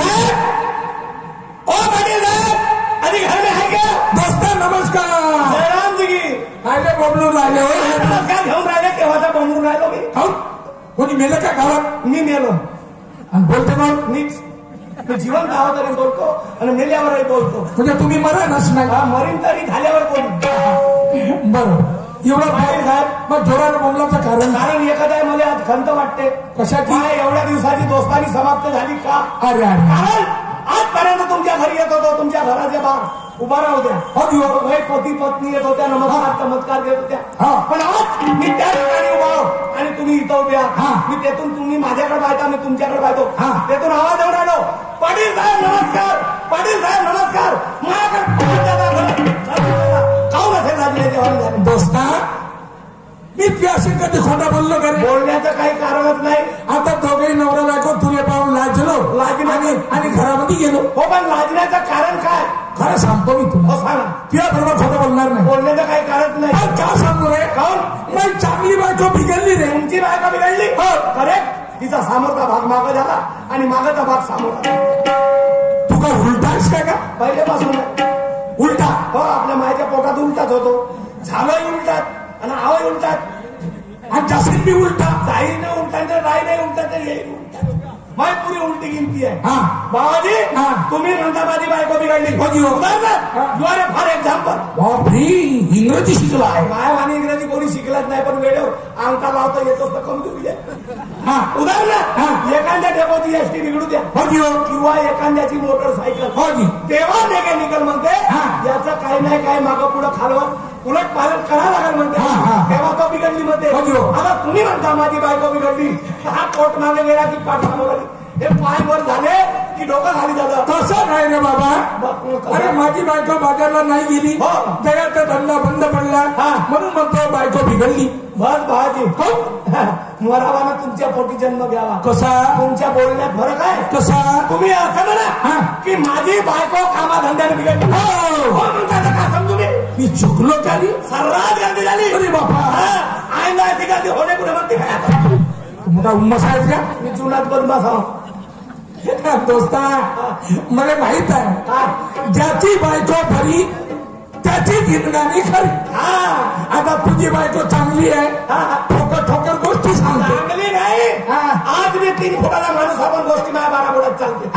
साहब, ओ पाटील साहब, अभी घर में है क्या? दोस्त नमस्कार. जयराम जी की राहिले बोंबलून राहिले. नमस्कार घेऊन राहिले. केव्हाचा बोंबलून राहिलो मी. कोणी मेलं का गावात? मी मेलो. आणि बोलते मग मीच जीवन गावा तरी बोलतो आणि मेल्यावरही बोलतो. म्हणजे तुम्ही मरणच नाही. मरीन तरी झाल्यावर बोलतो. बरोबर. एवढं पाटील साहेब, मग जोरानं बोंबलाचं कारण एकच आहे. मला आज खंत वाटते. कशाची? एवढ्या दिवसाची दोस्तानी समाप्त झाली का? अरे कारण आजपर्यंत तुमच्या घरी येत होतो, तुमच्या घराच्या बाहेर उभा राहू द्या. पती पत्नी येत होत्या, नमस्कार चमत्कार देत होत्या. पण आज मी त्या ठिकाणी उभा आहो आणि तुम्ही इथं उभे आहात. मी तेथून तुम्ही माझ्याकडे पाहता, मी तुमच्याकडे पाहतो. तेथून आवाज देऊन राहिलो, पाटील साहेब नमस्कार, पाटील साहेब नमस्कार. माझ्याकडे काऊन असेल राजले जेव्हा झाले. दोस्ता, मी असे कधी खोटा बोललो का? बोलण्याचं काही कारणच नाही. आता दोघेही नवरा बायको तुले पाहून लाजलो आणि घरामध्ये गेलो. हो, पण लाजण्याचं कारण काय? खरं सांगतो मी तुला. सांगा. तुला बरोबर खोटं बोलणार नाही. बोलण्याचं काही कारण नाही. का सांगू रे? काऊन? नाही, चांगली बायको बिघडली रे. तुमची बायको बिघडली? हो, करेक्ट. तिचा सामोरचा भाग मागं झाला आणि मागाचा भाग सामोरा. तू का उलटाच काय का? पहिल्यापासून उलटा. हो, आपल्या मायच्या पोटात उलटाच होतो. झालंही उलटात आणि आवय उलटात आणि जास्त बी उलटा. जाई नाही उलटात, राई नाही उलटात, येईल उलटात. माय पुरी उलटी गिनती आहे. बाबाजी, तुम्ही म्हणता माझी बायको बिघडली. You are a for example. बापरे, इंग्रजी शिकला आहे. माय आणि इंग्रजी कोणी शिकलत नाही, पण वेळेवर अंगठा लावता येतो तर कमी तुम्ही उदाहरण एखाद्या डेपोची एसटी बिघडू द्या किंवा एखाद्याची मोटरसायकल, तेव्हा मेकॅनिकल म्हणते याचं काही नाही काही मागं पुढं खालवं उलट पालट करावं लागेल म्हणते. तेव्हा तो बिघडली म्हणते. आता तुम्ही म्हणता माझी बायको बिघडली, हा पोट मागे गेला की पाठ मागे, हे पाय वर झाले की डोकं खाली झालं. तसं नाही रे बाबा. अरे माझी बायको बाजारला नाही गेली, दयाचा धंदा बंद पडला म्हणून म्हणतो बायको बिघडली. बस भाजी मरावानं तुमच्या पोटी जन्म घ्यावा. कसा? तुमच्या बोलण्यात फरक आहे. कसा? तुम्ही असं म्हणा की माझी बायको कामाधंद्याने बिघडली. का समजू मी चुकलो का? सर्रात गर्दी झाली. अरे बाबा, आयला गर्दी होणे कुठे म्हणते काय? मोठा उम्मास आहे का? मी जुनात बदमास आहो. दोस्ता, मला माहित आहे ज्याची बायको भरी त्याची गिनगाणी खरी. आता तुझी बायको चांगली आहे, ठोकर ठोकर गोष्टी सांगते. चांगली नाही. आज मी 3 फुटाला माणूस आपण गोष्टी माझ्या 12 फुटात चालते.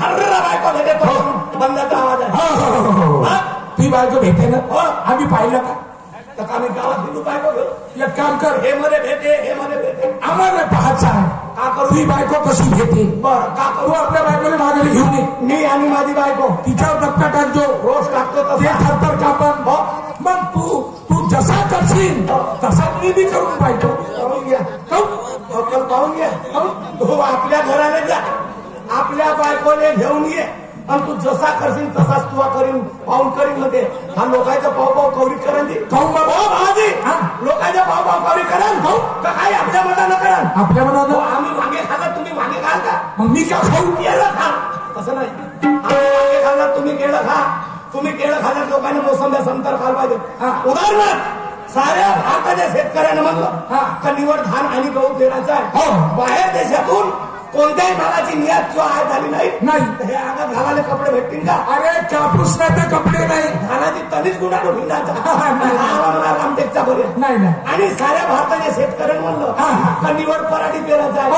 ठरलेला बायको भेटे तो बंदाचा आवाज आहे. ती बायको भेटे ना? आम्ही पाहिलं का? आम्ही गावात हिंदू बायको घेऊ. एक काम कर, हे मध्ये भेटे, हे मध्ये भेटे. आम्हाला पाहायचं आहे का करू? ती बायको कशी घेते. बरं, का करू? आपल्या बायकोला मागणी घेऊन ये. मी आणि माझी बायको तिच्यावर धक्का टाकतो, रोज टाकतो. ते थरथर कापण. मग तू जसा करशील तसा मी बी करून पाहिजे. पाहून घ्या, पाहून घ्या. तू आपल्या घराने जा, आपल्या बायकोने घेऊन ये आणि तू जसा करशील तसाच तुला करीन, पाऊन करीन मध्ये. हा लोकांचा पाव कवरी करेल. भाजी लोकांच्या पाव कवरी कराल का काही आपल्या मनानं कराल? आपल्या मनानं. आम्ही वांगे खाल्ला, तुम्ही वांगे खाल का? मग मी का खाऊ? केळं खा. तसं नाही. आम्ही वांगे खाल्ला, तुम्ही केळं खा. तुम्ही केळं खाल्ल्यात लोकांनी मोसंब्या संतर खाल पाहिजे. उदाहरणार्थ साऱ्या भारताच्या शेतकऱ्यांना म्हणलं का निवड धान आणि गहू पेरायचा आहे. बाहेर देशातून कोणत्याही मालाची निर्यात किंवा आयात झाली नाही. हे अंगात घालायला कपडे भेटतील का? अरे कापूस नाही तर कपडे नाही. धानाची तनीच गुन्हा हिंडाचा रामटेकचा पर्यंत नाही. आणि साऱ्या भारताच्या शेतकऱ्यांना म्हणलं का निवड पराठी पेरायचा आहे.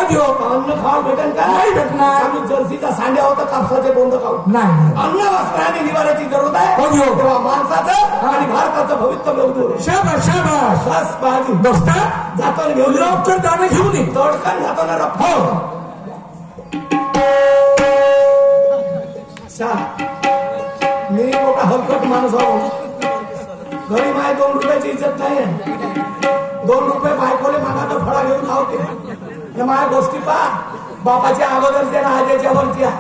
अन्न खावा भेटेल का? नाही भेटणार. आम्ही जर्सीचा सांड्या होता, कापसाचे बोंड खाऊ. नाही. अन्न वस्त्र आणि निवाऱ्याची जरूरत आहे. तेव्हा माणसाचं आणि भारताचं भवितव्य उद्योग. शाबास शाबास. बस बाजू दोस्ता, जाताना घेऊन लवकर जाणं घेऊन ये. तडकन जाताना रफ. मी मोठा हलकट माणूस आहो. घरी माय 2 रुपयाची इज्जत नाही. 2 रुपये बायकोले मागाचा फळा घेऊन खावते. माझ्या गोष्टी पहा, बापाच्या अगोदरच्या ना आजीच्या वरच्या.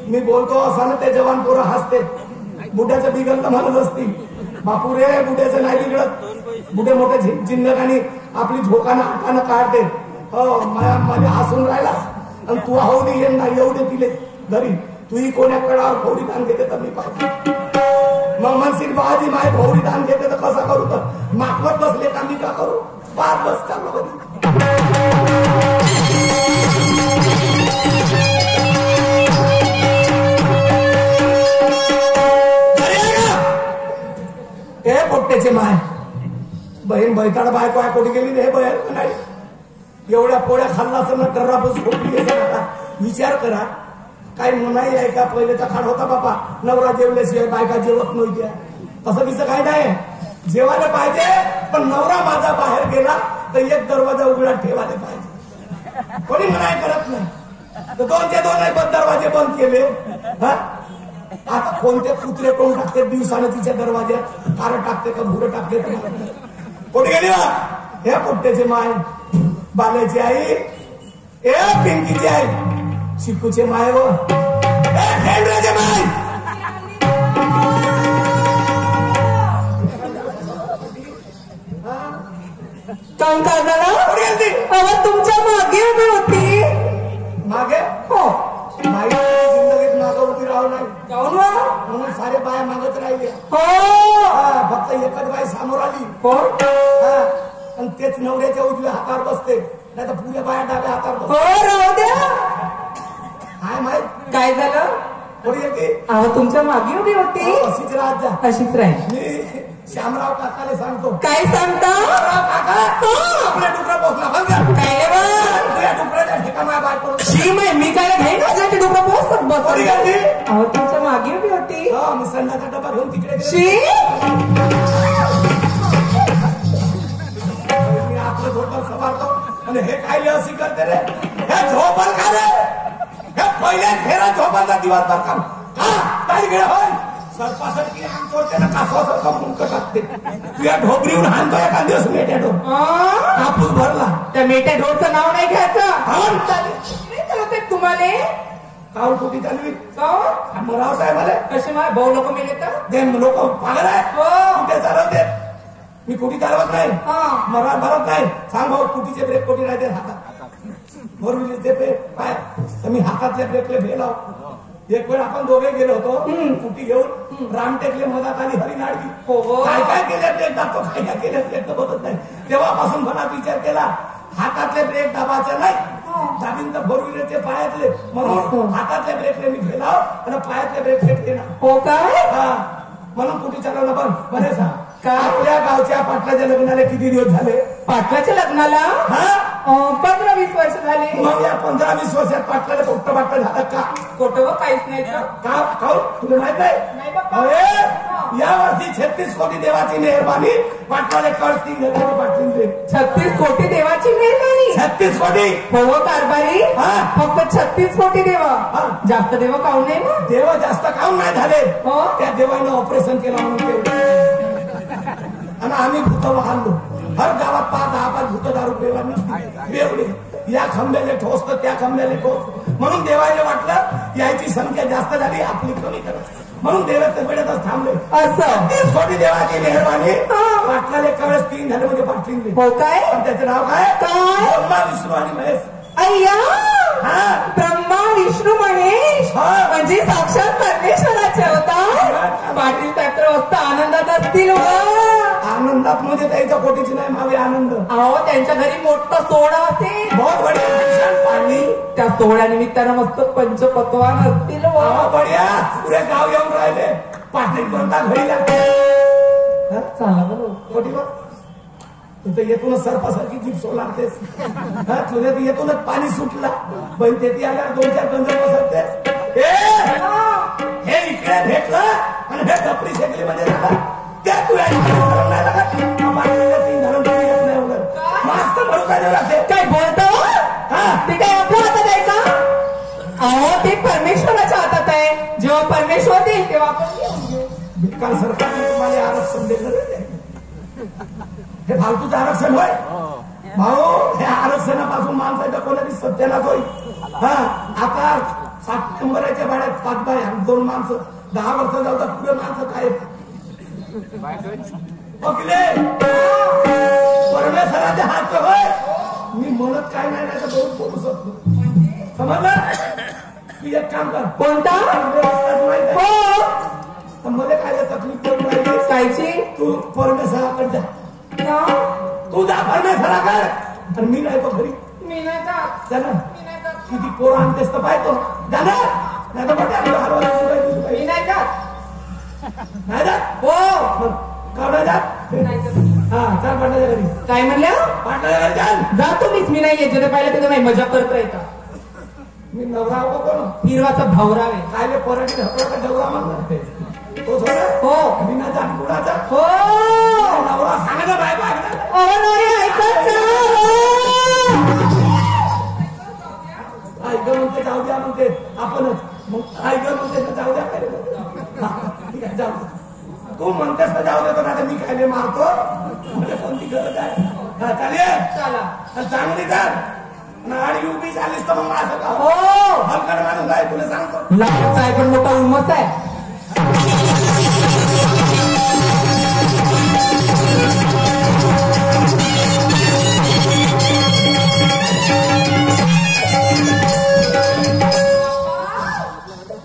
मी बोलतो असा ना ते जवान पोरं हसते. बुड्याचं बिघडलं म्हणत असती. बापू रे, बुड्याचं नाही बिघडत. बुडे मोठे जिन्नकानी आपली झोकानं हातानं काढते. माझ्या हसून राहिलास आणि तू आहो दे नाही येऊ दे तिले घरी. तुही कोण्या कडावर भौरी दान घेते तर मी पाहतो. मग मनसिक बाजी माय भौरी दान घेते तर कसा करू? तर मागवत बसले का मी का करू? पाच बस चाललो कधी. पोट्याचे माय बहीण बैताड बायको आहे कोणी गेली नाही बहीण नाही एवढ्या पोळ्या खाल्ला असं ना टर्रापच खोकली आता विचार करा काही मनाई आहे का पहिलेचा काळ होता बाबा नवरा जेवल्याशिवाय बायका जेवत नव्हत्या तसं तिचं काय नाही जेवायला पाहिजे पण नवरा माझा बाहेर गेला तर एक दरवाजा उघडा ठेवायला पाहिजे कोणी मनाई करत नाही तर दोनचे दोन दरवाजे बंद केले हा आता कोणते कुत्रे कोण टाकते दिवसानं तिच्या दरवाज्यात कार टाकते का भुरं टाकते कोणी गेली वा हे पोट्याचे माय बाल्याची आई ए पिंकीची आई चिकूचे माय व हेंड्राचे माय काम काय झालं तुमच्या मागे उभी होती मागे हो बाई जिंदगीत मागे उभी राहू नाही जाऊन म्हणून सारे बाया मागत राहिले हो फक्त एकच बाई समोर आली कोण आणि तेच नवऱ्याच्या उजव्या हातावर बसते नाही तर पुऱ्या बाया डाव्या हातावर हो बसते राहू द्या काय माहित काय झालं कोणी येते अहो तुमच्या मागे उभी होती अशीच राहत जा अशीच राहील मी श्यामराव काकाला सांगतो काय सांगता काका आपल्या डुकरा पोचला बंद कर काय रे बा? तुझ्या डुकराच्या ठिकाणा बाय करून शी माय मी काय घेईन माझ्या डोकं पोचत बस कोणी गेली अहो तुमच्या मागे उभी होती मी संध्याचा डबा घेऊन तिकडे गेले. शी मी आपलं झोपल सवारतो आणि हे काय अशी करते रे हे झोपल का रे हे पहिल्या फेरा झोपायचा दिवस बर का काय गेलं होय सरपासारखी अंग सोडते ना कासवासारखं मुंक टाकते तुझ्या ढोबरीवर हाणतो एका दिवस मेट्या ढोब कापूस भरला त्या मेट्या ढोरचं नाव नाही घ्यायचं हाण नाही चालत आहे तुम्हाला काऊन कुठे चालवी काहून? मराव साहेबाले कसे माझे भाऊ लोक मेले तर ते लोक पागल आहे हो. कुठे चालवते मी कुठे चालवत नाही हा. मरा भरत नाही सांग भाऊ कुठीचे ब्रेक कुठे राहते हातात भरविलीचे ब्रेक काय तर मी हातातले ब्रेकले भेलाव एक वेळ आपण दोघे गेलो होतो कुटी घेऊन रामटेकले मधात आली हरिनाडगी हो. काय काय केले ब्रेक दाबतो काय काय केले ब्रेक बघत नाही तेव्हापासून मनात विचार केला हातातले ब्रेक दाबायचे नाही दाबीन तर फोर व्हीलरचे पायातले म्हणून हातातले ब्रेकले मी भेलाव आणि पायातले ब्रेक फेकले ना हो काय म्हणून कुठे चालवलं पण बरे सांग काय? आपल्या गावच्या पाटलाच्या लग्नाला किती दिवस झाले पाटलाच्या लग्नाला हा 15-20 वर्ष झाली मग या 15-20 वर्षात पाटलाला पोट्ट बाटलं झालं का खोटं काहीच नाही तर. का तुला माहित नाही नाही बाप्पा. अरे या वर्षी 36 कोटी देवाची मेहरबानी पाटलाला कळती घराची पाटली 36 कोटी देवाची मेहरबानी 36 कोटी हो कारभारी हा. फक्त 36 कोटी देव हा. जास्त देव काहून नाही मग देव जास्त काऊन नाही झाले हो. त्या देवानं ऑपरेशन केलं म्हणून तेवढं आणि आम्ही भूत वाहलो हर गावात 5-10 भूत दारू पेवानी एवढे या खंब्याले ठोस तर त्या खंब्याले ठोस म्हणून देवाला वाटलं याची संख्या जास्त झाली आपली कमी करत म्हणून देवाच्या वेळेतच थांबले असं 36 कोटी देवाची मेहरबानी हा. पाटलाले कळस 3 झाले म्हणजे पाटलिंगले हो काय पण त्याचं नाव काय काय? ब्रह्मा विष्णू आणि महेश अय्या हा ब्रह्मा विष्णू महेश हा. म्हणजे साक्षात परमेश्वराचे होता पाटील त्यात्र असता आनंदात असतील हो. आनंदात म्हणजे त्याच्या कोटीची नाही मावे आनंद अहो त्यांच्या घरी मोठा सोहळा असेल बहुत बढिया फंक्शन पाडली त्या सोहळ्यानिमित्तानं मस्त पंचपक्वान असतील हो. बढिया पुरे गाव येऊन राहिले पाटील बनता घरी लागते चला बरं. कोटी तू तर येतूनच सरपासारखी जीप सोलारतेस तुझ्या येतूनच पाणी सुटला पण तेथे आल्यावर 2-4 गंज बसतेस हे इकडे भेटलं आणि हे टपरी शेकली म्हणजे झाला त्या तुला नाही लागत मस्त भरोसा देऊ लागते काय बोलतो ते काय आपल्या हातात आहे का अहो ते परमेश्वराच्या हातात आहे जेव्हा परमेश्वर देईल तेव्हा आपण घेऊन घेऊ. भिक्कार सरकारने तुम्हाला आरक्षण दिलं नाही हे फालतूचं आरक्षण होय भाऊ हे आरक्षणापासून माणसाच्या कोणाची सत्यानाच होईल हा आता 7 नंबराच्या भाड्यात 5 बाय 2 माणसं 10 वर्ष जाऊ तर पुढे माणसं काय परमेश्वराच्या हात होय मी म्हणत काय नाही तर बहुत बोलू शकतो समजलं तू एक काम कर कोणता माहिती हो मध्ये काय तकलीफ करून राहिली कायची तू परमेश्वराकडे जा तू जा परमेश्वराकडे आणि मी नाही तो घरी मी नाही जात. जा ना मी नाही जात. किती पोरं आणतेस तर पाहतो जा ना नाही तर मी नाही जात. नाही जा हो मग कावडा जा हा चाल पाटलाच्या घरी काय म्हणल्या पाटलाच्या घरी चाल जातो मीच मी नाही येते पाहिलं तिथं नाही मजा करता का मी नवरा हो कोण हिरवाचा भावराव आहे कायले पराठी ढकला का डवरा म्हणते तो थोडा हो बिना जाणकुडाचा हो नवरा सांगा बायको ऐकणार अहो नाही ऐकत ऐक म्हणते जाऊ द्या म्हणते आपणच मग ऐक म्हणते जाऊ द्या काय ठीक आहे जाऊ तू म्हणतेस तर जाऊ देतो ना मी काय मारतो म्हणजे कोणती गरज आहे हा चालेल चला चांगली चाल आणि युपी चालीस तर मग असं का हो हलकड माणूस आहे तुला सांगतो लहानच आहे पण मोठा उमस आहे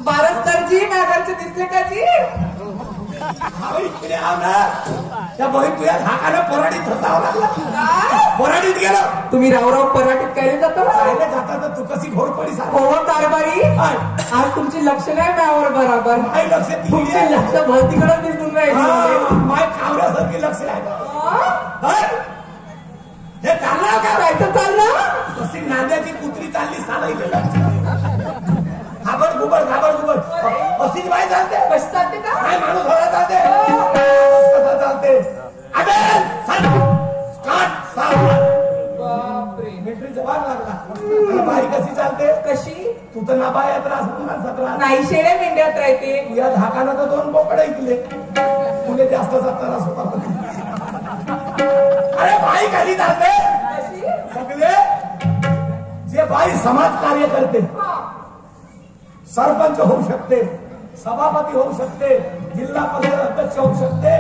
बारसकरजी नागरचे दिसले का जी इकडे आव ना त्या बहीण तुझ्या झाकाने पराडीत धसावं लागला पराडीत गेलो तुम्ही रावराव पराठीत काय जातो राहिले जाता तर तू कशी घोरपडी सांग हो कारभारी आज तुमची लक्ष नाही माझ्यावर बरोबर माय लक्ष तुमचे लक्ष भोवतीकडे दिसून राहिले माय कावऱ्यासारखी लक्ष आहे हे चाललं का जायचं चाललं कशी नांद्याची कुत्री चालली साला घाबड घुबड अशीच बाई चालते कशी चालते का काय माणूस होला चालते कसा चालते बापरे मिलिटरी जवान लागला बाई कशी चालते कशी तू तर नाबाया त्रास मुलांचा त्रास नाही शेळ्या मेंढ्यात राहते या धाकानं तर 2 बोकडे ऐकले तुले जास्तचा त्रास होता अरे बाई कशी चालते सगळे जे बाई समाज कार्य करते सरपंच होऊ शकते सभापती होऊ शकते जिल्हा परिषद अध्यक्ष होऊ शकते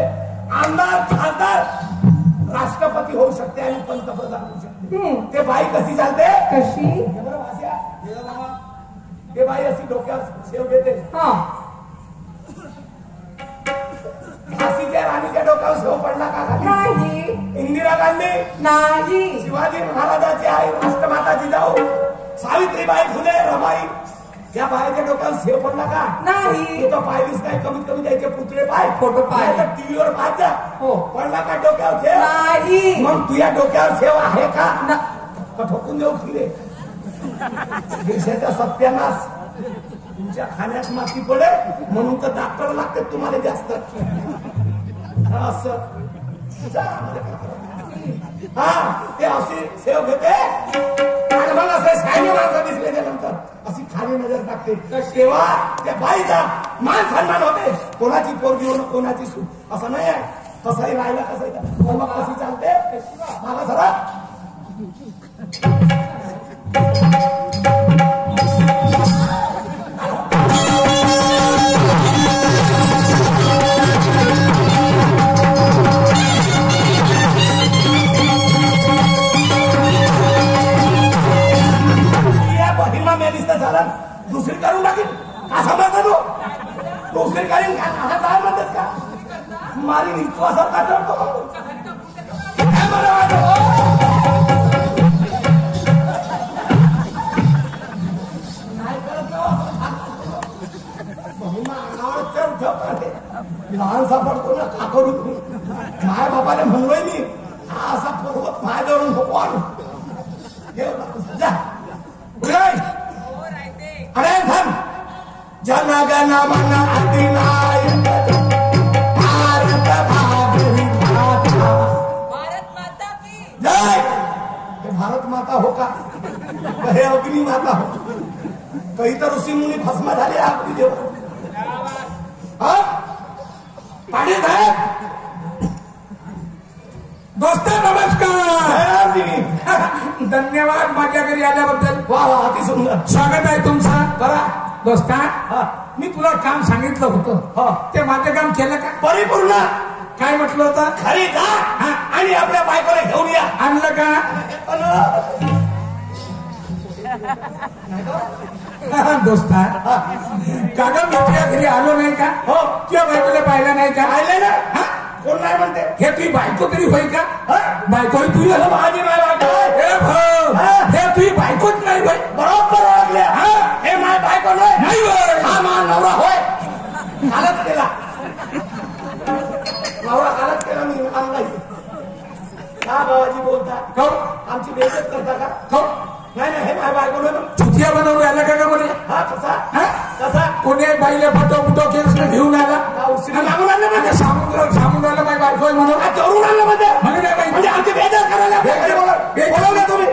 आमदार खासदार राष्ट्रपती होऊ शकते आणि पंतप्रधान होऊ शकते ते बाई कशी चालते कशी ते बाई अशी डोक्यात शेव घेते झाशीच्या राणीच्या डोक्यावर शेव पडला का नाही इंदिरा गांधी नाही शिवाजी महाराजाची आई राष्ट्रमाता जिजाऊ सावित्रीबाई फुले रमाई त्या बायच्या डोक्यावर शेव पडला का नाही तू तर पाहिलीच नाही कमीत कमी त्याचे पुतळे पाय फोटो पाहिले. टीव्हीवर पाहत जा हो. पडला का डोक्यावर शेव नाही मग तुझ्या डोक्यावर शेव आहे का ना- का ठोकून देऊ फिरे देशाचा सत्यानाश तुमच्या खाण्यात माती पडे म्हणून तर डॉक्टर लागते तुम्हाला जास्त असं हा ते अशी सेव घेते आणि मग असं शायनी माणसं दिसल्याच्या नंतर अशी खाली नजर टाकते तेव्हा त्या बाईचा मान सन्मान होते कोणाची पोरगी होणं कोणाची सूट असं नाही आहे तसंही राहिला कसं मग कशी चालते मला जरा दुसरी करून टाकीन असा म्हणतो तू दुसरी करीन हा काय म्हणतेस का मारी विश्वासात का चढतो लहान सापडतो ना का करू माय बाबाने म्हणलोय मी हा असा पर्वत माझ्यावरून भगवान अरे थांब जनगण मन अधिनायक भारत भाग्य माता भारत माता की जय हे भारत माता हो का हे अग्नि माता हो काही तर ऋषी मुनी भस्म झाले अग्नि देव पाटील साहेब दोस्त नमस्कार धन्यवाद माझ्या घरी आल्याबद्दल वा वा अति सुंदर स्वागत आहे तुमचा करा दोस्ता हा. मी तुला काम सांगितलं होतं हा. ते माझं काम केलं का परिपूर्ण काय म्हटलं होतं घरी जा हा. आणि आपल्या बायकोला घेऊन या आणलं का दोस्ता का ग मी तुझ्या घरी आलो नाही का हो तुझ्या बायकोला पाहिलं नाही का पाहिले ना हा? कोण नाही म्हणते हे तुझी बायको तरी होय का हा? बायको तुझी माझी माय बायको हे भाऊ हा? हे तुझी बायकोच नाही होय बरोबर ओळखले हा? हे माय बायको नाही नाही होय हा मा नवरा होय कालच केला नवरा कालच कसा कोणी बाईले फटो फुटो केस घेऊन आला लागून आणलं म्हणजे सामुद्राला माझी बायको आहे म्हणून चोरून आणलं म्हणजे म्हणे नाही बाई म्हणजे आमची बेजार करायला बोलवलं तुम्ही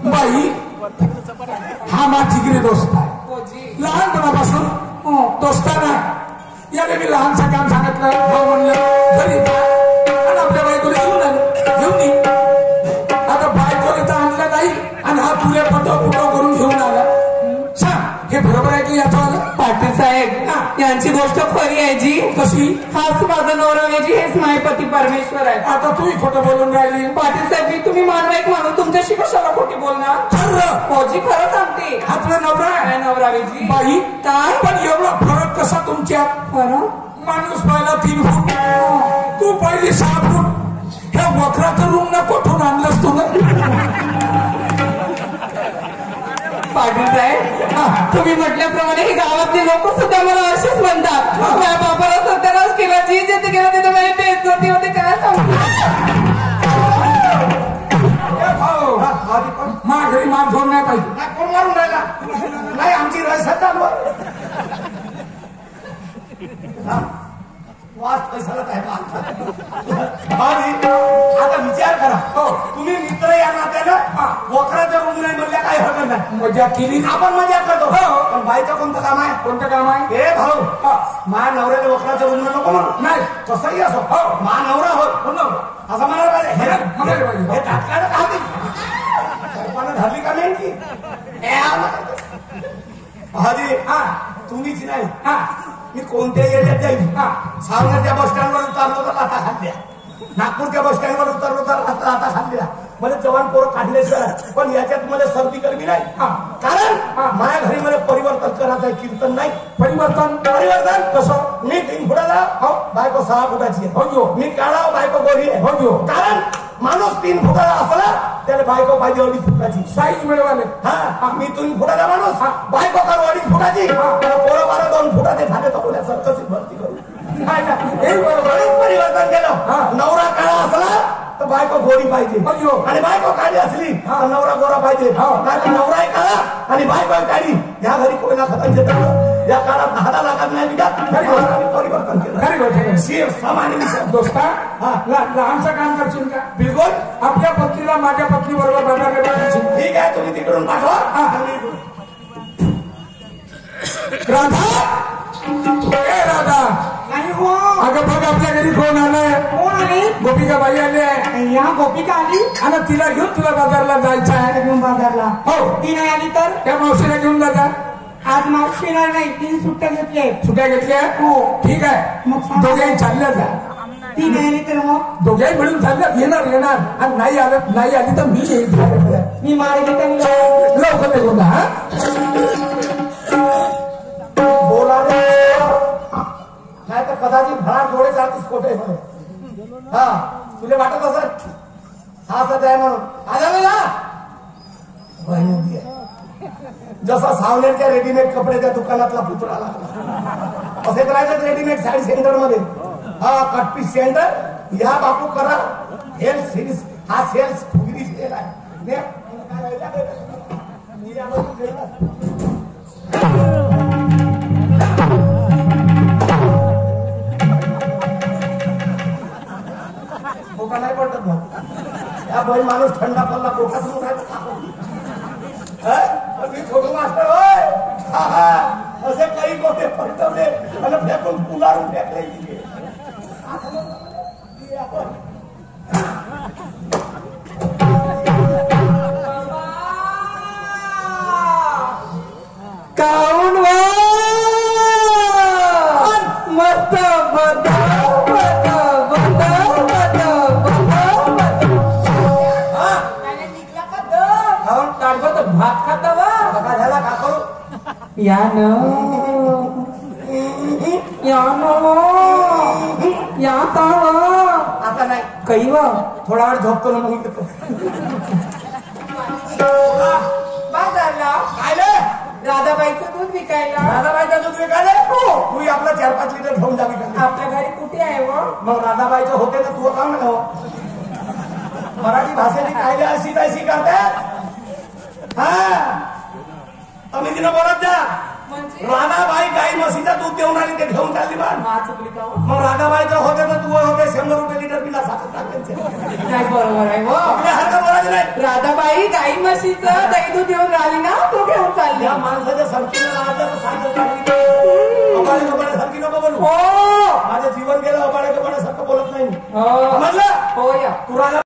बाई हा माझा जिगरी दोस्त आहे लहानपणापासून दोस्ताना याने मी लहानसा काम सांगितलं भाऊ म्हणलं घरी आणि आपल्या बायकोला घेऊन आलं घेऊन ये आता बायकोला तर आणलं नाही आणि हा तुला फटो फुटो करून घेऊन आला सांग हे बरोबर आहे की याचं आलं पाटील साहेब यांची गोष्ट खरी आहे जी कशी हाच माझा नवरा आहे जी हेच मायपती परमेश्वर आहे आता तूही खोटं बोलून राहिली पाटील साहेब तुम्ही मानवा एक माणूस तुमच्याशी कशाला खोटी बोलणार खरं फौजी खरं सांगते हा तुला नवरा आहे काय नवरा जी बाई काय पण एवढा फरक कसा तुमच्यात खरं माणूस पहिला 3 फूट तू पहिली 6 फूट ह्या वखराचं रूम ना कुठून आणलंस तू पाटील साहेब तुम्ही म्हटल्याप्रमाणे हे गावातले लोक सुद्धा मला असेच म्हणतात माझ्या बापाला सत्यानाश केला जी जिथे गेला तिथे माझी बेइज्जती होते काय सांगू मा घरी मार झोड नाही पाहिजे कोण मारून राहिला नाही आमची रसद चालू वाच पैशाला काय आता विचार करा हो तुम्ही मित्र या नात्यानं वखराच्या रूम नाही म्हणल्या काही हरकत नाही मजा केली आपण मजा करतो हो पण बाईचं कोणतं काम आहे कोणतं काम आहे हे भाऊ माझ्या नवऱ्याला वखराच्या रूम नको म्हणून नाही तसंही असो हो मा नवरा हो असं म्हणायला पाहिजे हे तात्काळ का धरली का नेमकी हाजी तुम्हीच नाही मी कोणत्या एरियात जाईल सावनाच्या बस स्टँडवर उतरलो तर लाथा खाल्ल्या नागपूरच्या बस स्टँडवर उतरलो तर लाथा खाल्ल्या मला जवान पोरं काढल्याशिवाय पण याच्यात मला सर्दी गर्मी नाही कारण माझ्या घरी मला परिवर्तन करायचं आहे कीर्तन नाही परिवर्तन कसं मी 3 फुटाला हो बायको 6 फुटाची आहे हो मी काळा बायको गोरी आहे हो कारण माणूस 3 फुटाला असला त्याला बायको पाहिजे 2.5 फुटाची साईज मिळवाले मी 3 फुटाला माणूस बायको करू 2.5 फुटाची पोरं 2 फुटाचे झाले तर सरकची भरती करू परिवर्तन केलं नवरा काळा असला तर बायको गोरी पाहिजे आणि बायको काळी असली तर नवरा गोरा पाहिजे कारण नवरा काळा आणि बायको काळी या घरी कोयना खतांचे दगड या काळात 10 लाखात नाही विचार परिवर्तन केलं शेर सामान्य दोस्ता लहानचं काम करशील का बिलकुल आपल्या पत्नीला माझ्या पत्नी बरोबर बाजार ठीक आहे तुम्ही तिकडून पाठवा राधा नाही हो अगं बघ आपल्या घरी कोण आलाय कोण आली गोपिका बाई आली आहे या गोपिका आली आणि तिला घेऊन तुला बाजारला जायचं आहे घेऊन बाजारला हो ती नाही आली तर त्या मावशीला घेऊन जाता आज मावशी येणार नाही 3 सुट्ट्या घेतल्या सुट्ट्या घेतल्या हो ठीक आहे मग दोघेही चालल्या जा ती नाही आली तर मग दोघेही मिळून चालल्यात येणार आणि नाही आली तर मी येईल मी मार्गी लवकर निघून जा हा बोला नाही तर कदाचित भरार डोळे चालतीस कोठे हा तुला वाटत असत हा सध्या आहे म्हणून आलं ना बहिणी जसा सावनेरच्या रेडीमेड कपड्याच्या दुकानातला पुतळा लागला असे करायचं रेडीमेड साडी सेंटर मध्ये कट पीस सेंटर या बापू करा हेल्थ सिरीज हा सेल्स फुगरी सेल आहे पोटा नाही पडत मग या बाई माणूस थंडा पडला पोटात मी छोटू मास्टर होय असे काही गोष्टी पडतवले आणि फेकून पुलारून फेकले तिथे काऊन मस्त भात खाता वा झाला का करू या न या आता आता नाही काही व थोडा वेळ झोपतो ना मग येतो. बाजारला काय रे राधाबाईचं दूध विकायला. राधाबाईचा दूध विकायला तू आपला 4-5 लिटर घेऊन जा विकायला. आपल्या घरी कुठे आहे व मग राधाबाईचं होते ना तू काम ना मराठी भाषेची कायदे अशी तशी करतात. हा तुम्ही तिनं बोलत जा. म्हणजे राधाबाई गाई म्हशीचं दूध देऊन आली ते घेऊन चालली बा. मा चुकली का हो? मग राधाबाईचं होते तर तू होते 100 रुपये लिटर पिला साखर टाकायचे. नाही बरोबर आहे हो. आपल्यासारखं बोलायचं नाही. राधाबाई गाई म्हशीचं दही दूध येऊन राहिली ना तो घेऊन चालली. या माणसाच्या सरकीनं राहायचं साखर टाकली अबाळे कबाळे सारखी नको बोलू. हो माझं जीवन गेलं अबाळे कबाळे सारखं बोलत नाही. हो समजलं हो या तू राधा